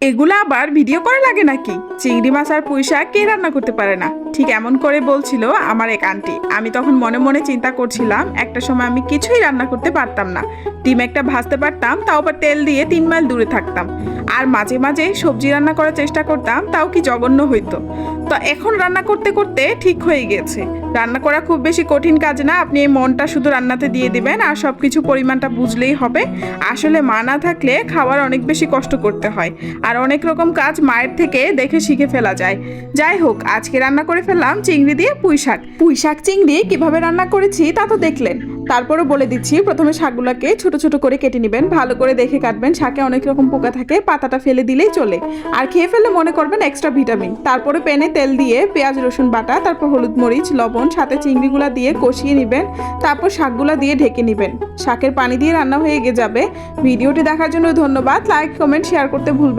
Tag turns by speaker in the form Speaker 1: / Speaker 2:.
Speaker 1: এগুলো আবার ভিডিও করা লাগে নাকি? চিংড়ি মাছ আর পুঁই শাক কে রান্না করতে পারে না? ঠিক এমন করে বলছিল আমার এক আন্টি। আমি তখন মনে মনে চিন্তা করছিলাম, একটা সময় আমি কিছুই রান্না করতে পারতাম না। ডিম একটা ভাজতে পারতাম, তাও আবার তেল দিয়ে 3 মাইল দূরে থাকতাম। আর মাঝে মাঝে সবজি রান্না করার চেষ্টা করতাম, তাও কি জঘন্য হইতো। তো এখন রান্না করতে করতে ঠিক হয়ে গেছে। রান্না করা খুব বেশি কঠিন কাজ না। আপনি এই মনটা শুধু রান্নাতে দিয়ে দিবেন আর সব কিছু পরিমাণটা বুঝলেই হবে। আসলে মা না থাকলে খাওয়ার অনেক বেশি কষ্ট করতে হয়, আর অনেক রকম কাজ মায়ের থেকে দেখে শিখে ফেলা যায়। যাই হোক, আজকে রান্না করে ফেললাম চিংড়ি দিয়ে পুঁই শাক। পুঁই শাক চিংড়ি কিভাবে রান্না করেছি তা তো দেখলেন। তারপরে বলে দিচ্ছি, প্রথমে শাকগুলোকে ছোট ছোট করে কেটে নেবেন, ভালো করে দেখে কাটবেন। শাকে অনেক রকম পোকা থাকে, পাতাটা ফেলে দিলেই চলে। আর খেয়ে ফেললে মনে করবেন এক্সট্রা ভিটামিন। তারপরে প্যানে তেল দিয়ে পেঁয়াজ রসুন বাটা, তারপর হলুদ মরিচ লবণ সাথে চিংড়িগুলা দিয়ে কষিয়ে নেবেন। তারপর শাকগুলা দিয়ে ঢেকে নেবেন। শাকের পানি দিয়ে রান্না হয়ে যাবে। ভিডিওটি দেখার জন্য ধন্যবাদ। লাইক কমেন্ট শেয়ার করতে ভুলবেন